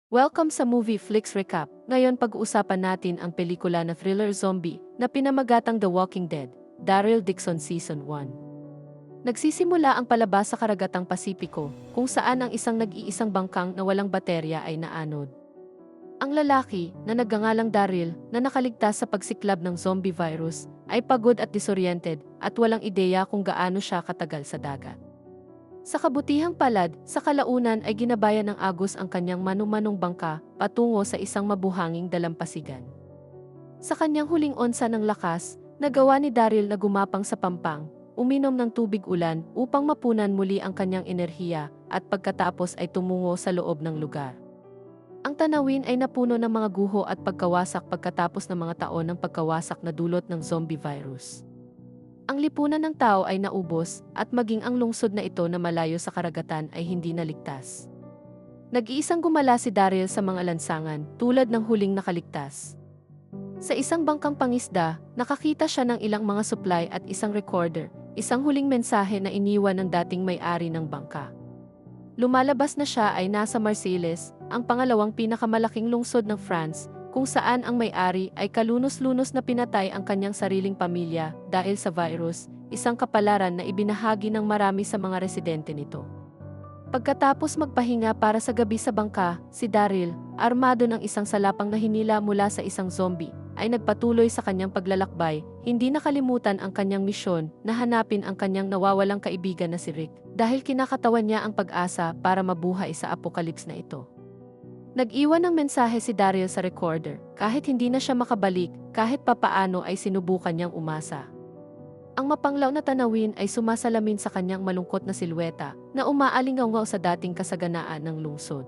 Welcome sa Movie Flix Recap. Ngayon pag-uusapan natin ang pelikula na thriller zombie na pinamagatang The Walking Dead, Daryl Dixon Season 1. Nagsisimula ang palabas sa karagatang Pasipiko, kung saan ang isang nag-iisang bangkang na walang baterya ay naanod. Ang lalaki, na nagngangalang Daryl, na nakaligtas sa pagsiklab ng zombie virus, ay pagod at disoriented at walang ideya kung gaano siya katagal sa dagat. Sa kabutihang palad, sa kalaunan ay ginabayan ng agos ang kanyang manumanong bangka patungo sa isang mabuhanging dalampasigan. Sa kanyang huling onsa ng lakas, nagawa ni Daryl na gumapang sa pampang, uminom ng tubig ulan upang mapunan muli ang kanyang enerhiya at pagkatapos ay tumungo sa loob ng lugar. Ang tanawin ay napuno ng mga guho at pagkawasak pagkatapos ng mga taon ng pagkawasak na dulot ng zombie virus. Ang lipunan ng tao ay naubos at maging ang lungsod na ito na malayo sa karagatan ay hindi naligtas. Nag-iisang gumala si Daryl sa mga lansangan tulad ng huling nakaligtas. Sa isang bangkang pangisda, nakakita siya ng ilang mga supply at isang recorder, isang huling mensahe na iniwan ng dating may-ari ng bangka. Lumalabas na siya ay nasa Marseilles, ang pangalawang pinakamalaking lungsod ng France, kung saan ang may-ari ay kalunos-lunos na pinatay ang kanyang sariling pamilya dahil sa virus, isang kapalaran na ibinahagi ng marami sa mga residente nito. Pagkatapos magpahinga para sa gabi sa bangka, si Daryl, armado ng isang salapang na hinila mula sa isang zombie, ay nagpatuloy sa kanyang paglalakbay, hindi nakalimutan ang kanyang misyon na hanapin ang kanyang nawawalang kaibigan na si Rick, dahil kinakatawan niya ang pag-asa para mabuhay sa apokalips na ito. Nag-iwan ng mensahe si Daryl sa recorder, kahit hindi na siya makabalik, kahit papaano ay sinubukan niyang umasa. Ang mapanglaw na tanawin ay sumasalamin sa kanyang malungkot na silweta, na umaalingaw sa dating kasaganaan ng lungsod.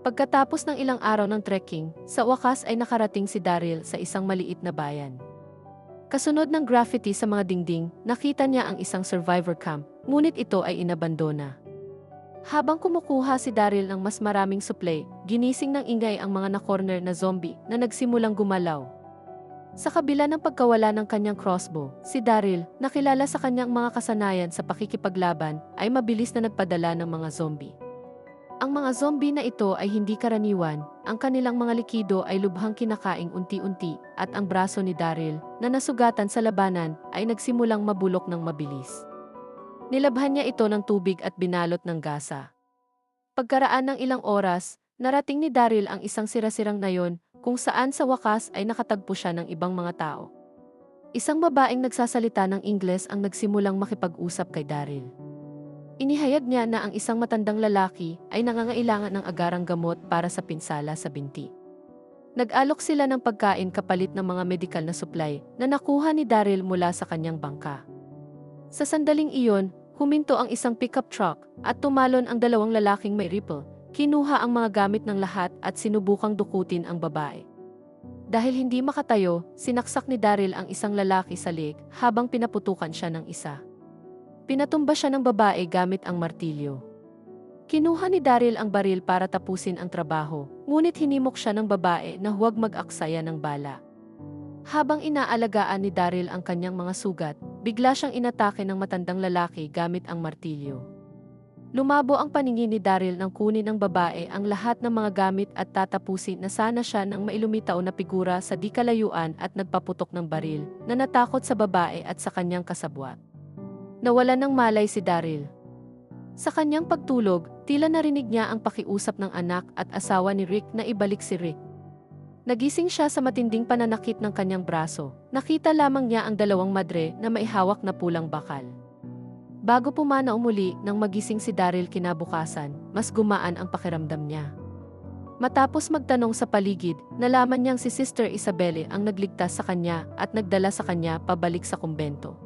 Pagkatapos ng ilang araw ng trekking, sa wakas ay nakarating si Daryl sa isang maliit na bayan. Kasunod ng graffiti sa mga dingding, nakita niya ang isang survivor camp, ngunit ito ay inabandona. Habang kumukuha si Daryl ng mas maraming supply, ginising ng ingay ang mga na-corner na zombie na nagsimulang gumalaw. Sa kabila ng pagkawala ng kanyang crossbow, si Daryl, nakilala sa kanyang mga kasanayan sa pakikipaglaban, ay mabilis na nagpadala ng mga zombie. Ang mga zombie na ito ay hindi karaniwan, ang kanilang mga likido ay lubhang kinakaing unti-unti, at ang braso ni Daryl, na nasugatan sa labanan, ay nagsimulang mabulok ng mabilis. Nilabhan niya ito ng tubig at binalot ng gasa. Pagkaraan ng ilang oras, narating ni Daryl ang isang sirasirang nayon, kung saan sa wakas ay nakatagpo siya ng ibang mga tao. Isang babaeng nagsasalita ng Ingles ang nagsimulang makipag-usap kay Daryl. Inihayag niya na ang isang matandang lalaki ay nangangailangan ng agarang gamot para sa pinsala sa binti. Nag-alok sila ng pagkain kapalit ng mga medikal na supply na nakuha ni Daryl mula sa kanyang bangka. Sa sandaling iyon, huminto ang isang pickup truck at tumalon ang dalawang lalaking may rifle. Kinuha ang mga gamit ng lahat at sinubukang dukutin ang babae. Dahil hindi makatayo, sinaksak ni Daryl ang isang lalaki sa leeg habang pinaputukan siya ng isa. Pinatumba siya ng babae gamit ang martilyo. Kinuha ni Daryl ang baril para tapusin ang trabaho, ngunit hinimok siya ng babae na huwag mag-aksaya ng bala. Habang inaalagaan ni Daryl ang kanyang mga sugat, bigla siyang inatake ng matandang lalaki gamit ang martilyo. Lumabo ang paningin ni Daryl nang kunin ng babae ang lahat ng mga gamit at tatapusin na sana siya ng mailumitaw na figura sa di kalayuan at nagpaputok ng baril na natakot sa babae at sa kanyang kasabwat. Nawalan ng malay si Daryl. Sa kanyang pagtulog, tila narinig niya ang pakiusap ng anak at asawa ni Rick na ibalik si Rick. Nagising siya sa matinding pananakit ng kanyang braso. Nakita lamang niya ang dalawang madre na maihawak na pulang bakal. Bago pumanaw muli nang magising si Daryl kinabukasan, mas gumaan ang pakiramdam niya. Matapos magtanong sa paligid, nalaman niyang si Sister Isabelle ang nagligtas sa kanya at nagdala sa kanya pabalik sa kumbento.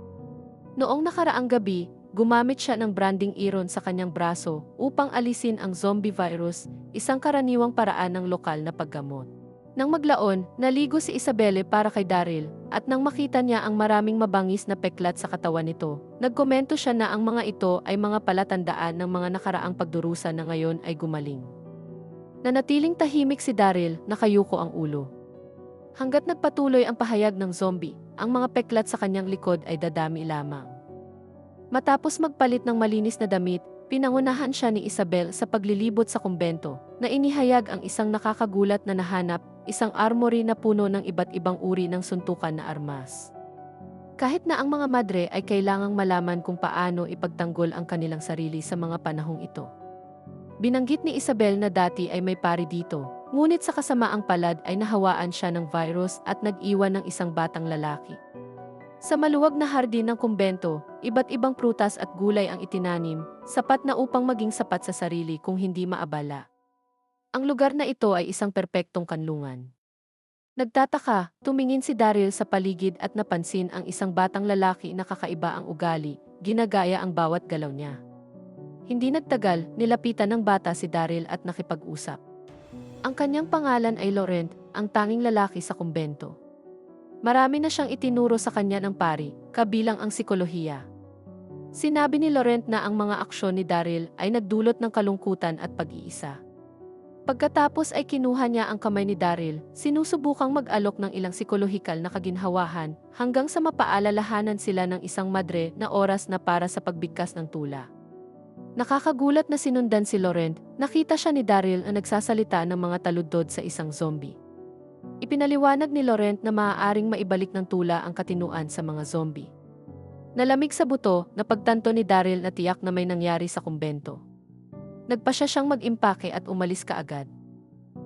Noong nakaraang gabi, gumamit siya ng branding iron sa kanyang braso upang alisin ang zombie virus, isang karaniwang paraan ng lokal na paggamot. Nang maglaon, naligo si Isabelle para kay Daryl, at nang makita niya ang maraming mabangis na peklat sa katawan nito, nagkomento siya na ang mga ito ay mga palatandaan ng mga nakaraang pagdurusa na ngayon ay gumaling. Nanatiling tahimik si Daryl, nakayuko ang ulo. Hanggat nagpatuloy ang pahayag ng zombie, ang mga peklat sa kanyang likod ay dadami lamang. Matapos magpalit ng malinis na damit, pinangunahan siya ni Isabel sa paglilibot sa kumbento, na inihayag ang isang nakakagulat na nahanap, isang armory na puno ng iba't ibang uri ng suntukan na armas. Kahit na ang mga madre ay kailangang malaman kung paano ipagtanggol ang kanilang sarili sa mga panahong ito. Binanggit ni Isabel na dati ay may pari dito, ngunit sa kasamaang palad ay nahawaan siya ng virus at nag-iwan ng isang batang lalaki. Sa maluwag na hardin ng kumbento, iba't ibang prutas at gulay ang itinanim, sapat na upang maging sapat sa sarili kung hindi maabala. Ang lugar na ito ay isang perpektong kanlungan. Nagtataka, tumingin si Daryl sa paligid at napansin ang isang batang lalaki na kakaiba ang ugali, ginagaya ang bawat galaw niya. Hindi nagtagal, nilapitan ng bata si Daryl at nakipag-usap. Ang kanyang pangalan ay Laurent, ang tanging lalaki sa kumbento. Marami na siyang itinuro sa kanya ng pari, kabilang ang sikolohiya. Sinabi ni Laurent na ang mga aksyon ni Daryl ay nagdulot ng kalungkutan at pag-iisa. Pagkatapos ay kinuha niya ang kamay ni Daryl, sinusubukang mag-alok ng ilang psikolohikal na kaginhawahan hanggang sa mapaalalahanan sila ng isang madre na oras na para sa pagbigkas ng tula. Nakakagulat na sinundan si Laurent, nakita siya ni Daryl na nagsasalita ng mga taludtod sa isang zombie. Ipinaliwanag ni Laurent na maaaring maibalik ng tula ang katinuan sa mga zombie. Nalamig sa buto, napagtanto ni Daryl na tiyak na may nangyari sa kumbento. Nagpasya siyang mag-impake at umalis kaagad.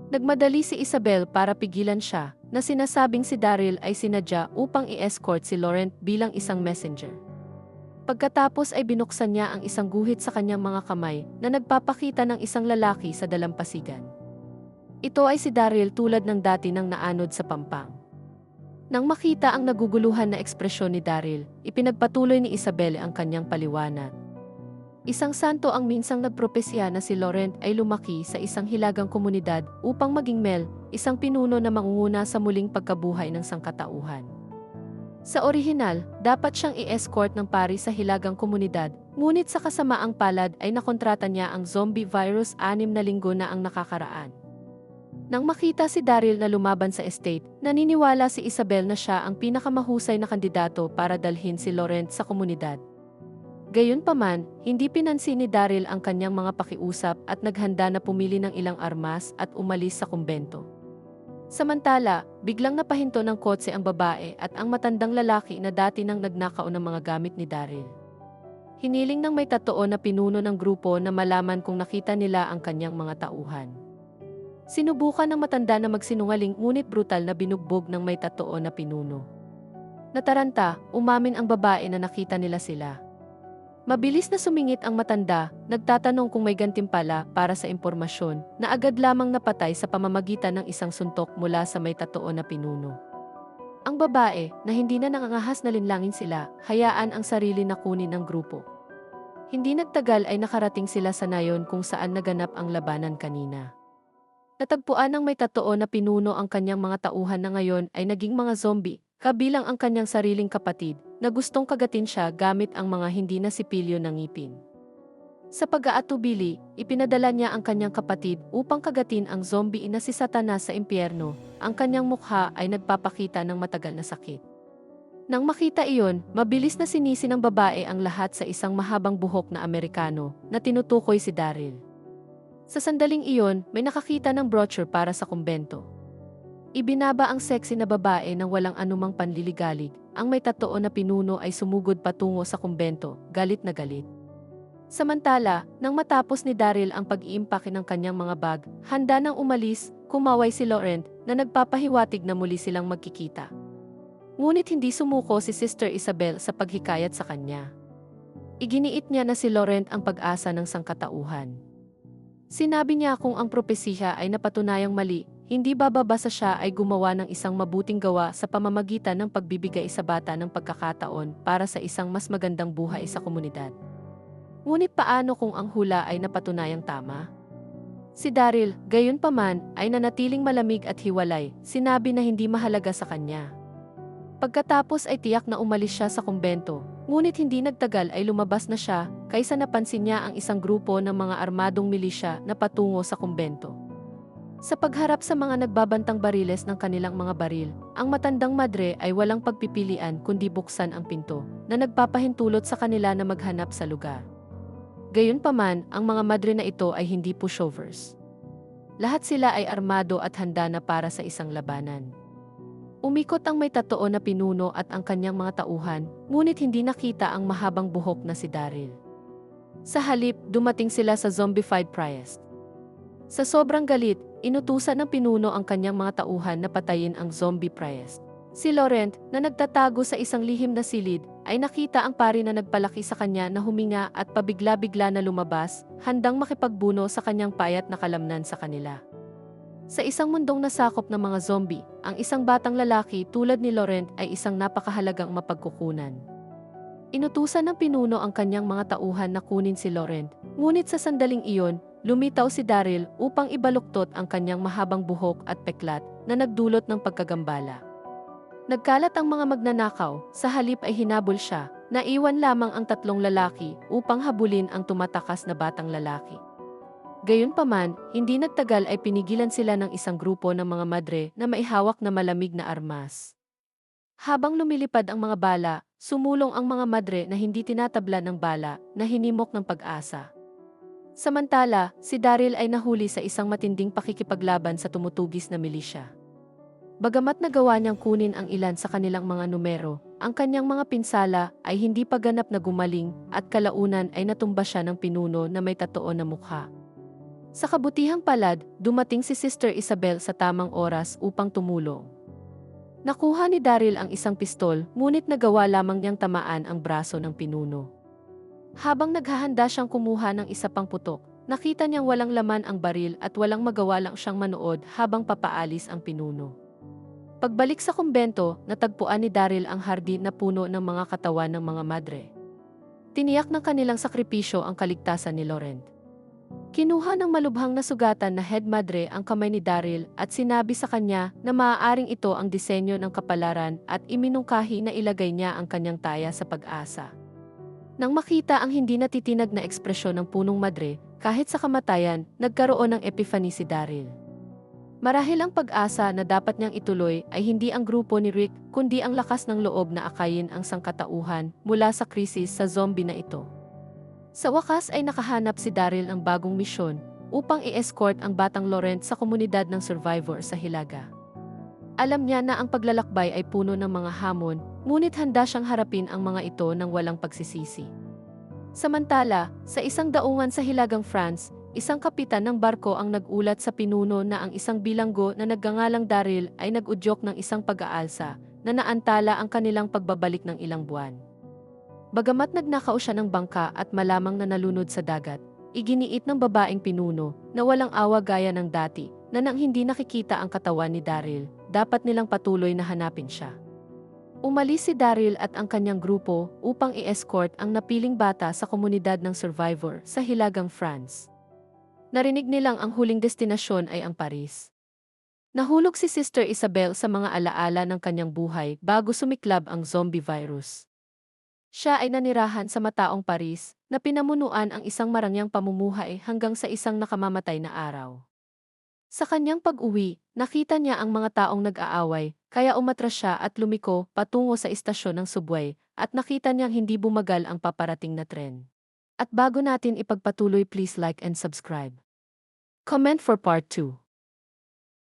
Nagmadali si Isabel para pigilan siya, na sinasabing si Daryl ay sinadya upang i-escort si Laurent bilang isang messenger. Pagkatapos ay binuksan niya ang isang guhit sa kanyang mga kamay na nagpapakita ng isang lalaki sa dalampasigan. Ito ay si Daryl tulad ng dati nang naanod sa pampang. Nang makita ang naguguluhan na ekspresyon ni Daryl, ipinagpatuloy ni Isabel ang kanyang paliwanag. Isang santo ang minsang nagpropesya na si Laurent ay lumaki sa isang hilagang komunidad upang maging isang pinuno na mangunguna sa muling pagkabuhay ng sangkatauhan. Sa orihinal, dapat siyang i-escort ng pari sa hilagang komunidad, ngunit sa kasamaang palad ay nakontrata niya ang zombie virus 6 na linggo na ang nakakaraan. Nang makita si Daryl na lumaban sa estate, naniniwala si Isabel na siya ang pinakamahusay na kandidato para dalhin si Laurent sa komunidad. Gayunpaman, hindi pinansin ni Daryl ang kanyang mga pakiusap at naghanda na pumili ng ilang armas at umalis sa kumbento. Samantala, biglang napahinto ng kotse ang babae at ang matandang lalaki na dati nang nagnakaw ng mga gamit ni Daryl. Hiniling ng may totoo na pinuno ng grupo na malaman kung nakita nila ang kanyang mga tauhan. Sinubukan ng matanda na magsinungaling ngunit brutal na binugbog ng may totoo na pinuno. Nataranta, umamin ang babae na nakita nila sila. Mabilis na sumingit ang matanda, nagtatanong kung may gantimpala para sa impormasyon, na agad lamang napatay sa pamamagitan ng isang suntok mula sa may totoo na pinuno. Ang babae, na hindi na nangangahas na linlangin sila, hayaan ang sarili na kunin ng grupo. Hindi nagtagal ay nakarating sila sa nayon kung saan naganap ang labanan kanina. Natagpuan ng may totoo na pinuno ang kanyang mga tauhan na ngayon ay naging mga zombie, kabilang ang kanyang sariling kapatid, na gustong kagatin siya gamit ang mga hindi na sipilyo ng ngipin. Sa pag-aatubili, ipinadala niya ang kanyang kapatid upang kagatin ang zombie na si Satanas sa impyerno. Ang kanyang mukha ay nagpapakita ng matagal na sakit. Nang makita iyon, mabilis na sinisi ng babae ang lahat sa isang mahabang buhok na Amerikano na tinutukoy si Daryl. Sa sandaling iyon, may nakakita ng brochure para sa kumbento. Ibinaba ang sexy na babae nang walang anumang panliligalig. Ang may totoo na pinuno ay sumugod patungo sa kumbento, galit na galit. Samantala, nang matapos ni Daryl ang pag-iimpake ng kanyang mga bag, handa nang umalis, kumaway si Laurent na nagpapahiwatig na muli silang magkikita. Ngunit hindi sumuko si Sister Isabel sa paghikayat sa kanya. Iginiit niya na si Laurent ang pag-asa ng sangkatauhan. Sinabi niya kung ang propesiya ay napatunayang mali, hindi bababasa siya ay gumawa ng isang mabuting gawa sa pamamagitan ng pagbibigay sa bata ng pagkakataon para sa isang mas magandang buhay sa komunidad. Ngunit paano kung ang hula ay napatunayang tama? Si Daryl, gayunpaman, ay nanatiling malamig at hiwalay, sinabi na hindi mahalaga sa kanya. Pagkatapos ay tiyak na umalis siya sa kumbento, ngunit hindi nagtagal ay lumabas na siya, kaysa napansin niya ang isang grupo ng mga armadong milisya na patungo sa kumbento. Sa pagharap sa mga nagbabantang bariles ng kanilang mga baril, ang matandang madre ay walang pagpipilian kundi buksan ang pinto, na nagpapahintulot sa kanila na maghanap sa lugar. Gayunpaman, ang mga madre na ito ay hindi pushovers. Lahat sila ay armado at handa na para sa isang labanan. Umikot ang may totoo na pinuno at ang kanyang mga tauhan, ngunit hindi nakita ang mahabang buhok na si Daryl. Sa halip, dumating sila sa zombified priest. Sa sobrang galit, inutusan ng pinuno ang kanyang mga tauhan na patayin ang zombie priest. Si Laurent, na nagtatago sa isang lihim na silid, ay nakita ang pari na nagpalaki sa kanya na huminga at pabigla-bigla na lumabas, handang makipagbuno sa kanyang payat na kalamnan sa kanila. Sa isang mundong nasakop ng mga zombie, ang isang batang lalaki tulad ni Laurent ay isang napakahalagang mapagkukunan. Inutusan ng pinuno ang kanyang mga tauhan na kunin si Laurent, ngunit sa sandaling iyon, lumitaw si Daryl upang ibaluktot ang kanyang mahabang buhok at peklat na nagdulot ng pagkagambala. Nagkalat ang mga magnanakaw, sa halip ay hinabol siya, naiwan lamang ang tatlong lalaki upang habulin ang tumatakas na batang lalaki. Gayunpaman, hindi nagtagal ay pinigilan sila ng isang grupo ng mga madre na maihawak na malamig na armas. Habang lumilipad ang mga bala, sumulong ang mga madre na hindi tinatabla ng bala na hinimok ng pag-asa. Samantala, si Daryl ay nahuli sa isang matinding pakikipaglaban sa tumutugis na milisya. Bagamat nagawa niyang kunin ang ilan sa kanilang mga numero, ang kanyang mga pinsala ay hindi pa ganap na gumaling at kalaunan ay natumba siya ng pinuno na may totoo na mukha. Sa kabutihang palad, dumating si Sister Isabel sa tamang oras upang tumulong. Nakuha ni Daryl ang isang pistol, ngunit nagawa lamang niyang tamaan ang braso ng pinuno. Habang naghahanda siyang kumuha ng isa pang putok, nakita niyang walang laman ang baril at walang magawa lang siyang manood habang papaalis ang pinuno. Pagbalik sa kumbento, natagpuan ni Daryl ang hardin na puno ng mga katawan ng mga madre. Tiniyak ng kanilang sakripisyo ang kaligtasan ni Laurent. Kinuha ng malubhang na sugatan na head madre ang kamay ni Daryl at sinabi sa kanya na maaaring ito ang disenyo ng kapalaran at iminungkahi na ilagay niya ang kanyang taya sa pag-asa. Nang makita ang hindi natitinag na ekspresyon ng punong madre, kahit sa kamatayan, nagkaroon ng epiphany si Daryl. Marahil ang pag-asa na dapat niyang ituloy ay hindi ang grupo ni Rick, kundi ang lakas ng loob na akayin ang sangkatauhan mula sa krisis sa zombie na ito. Sa wakas ay nakahanap si Daryl ng bagong misyon upang i-escort ang batang Laurent sa komunidad ng survivor sa Hilaga. Alam niya na ang paglalakbay ay puno ng mga hamon, ngunit handa siyang harapin ang mga ito ng walang pagsisisi. Samantala, sa isang daungan sa Hilagang France, isang kapitan ng barko ang nagulat sa pinuno na ang isang bilanggo na nagngangalang Daryl ay nag-udyok ng isang pag-aalsa na naantala ang kanilang pagbabalik ng ilang buwan. Bagamat nagnakaw siya ng bangka at malamang na nalunod sa dagat, iginiit ng babaeng pinuno na walang awa gaya ng dati na nang hindi nakikita ang katawan ni Daryl, dapat nilang patuloy na hanapin siya. Umalis si Daryl at ang kanyang grupo upang i-escort ang napiling bata sa komunidad ng survivor sa Hilagang France. Narinig nilang ang huling destinasyon ay ang Paris. Nahulog si Sister Isabel sa mga alaala ng kanyang buhay bago sumiklab ang zombie virus. Siya ay nanirahan sa mataong Paris na pinamunuan ang isang marangyang pamumuhay hanggang sa isang nakamamatay na araw. Sa kanyang pag-uwi, nakita niya ang mga taong nag-aaway, kaya umatras siya at lumiko patungo sa istasyon ng subway at nakita niyang hindi bumagal ang paparating na tren. At bago natin ipagpatuloy, please like and subscribe. Comment for part 2.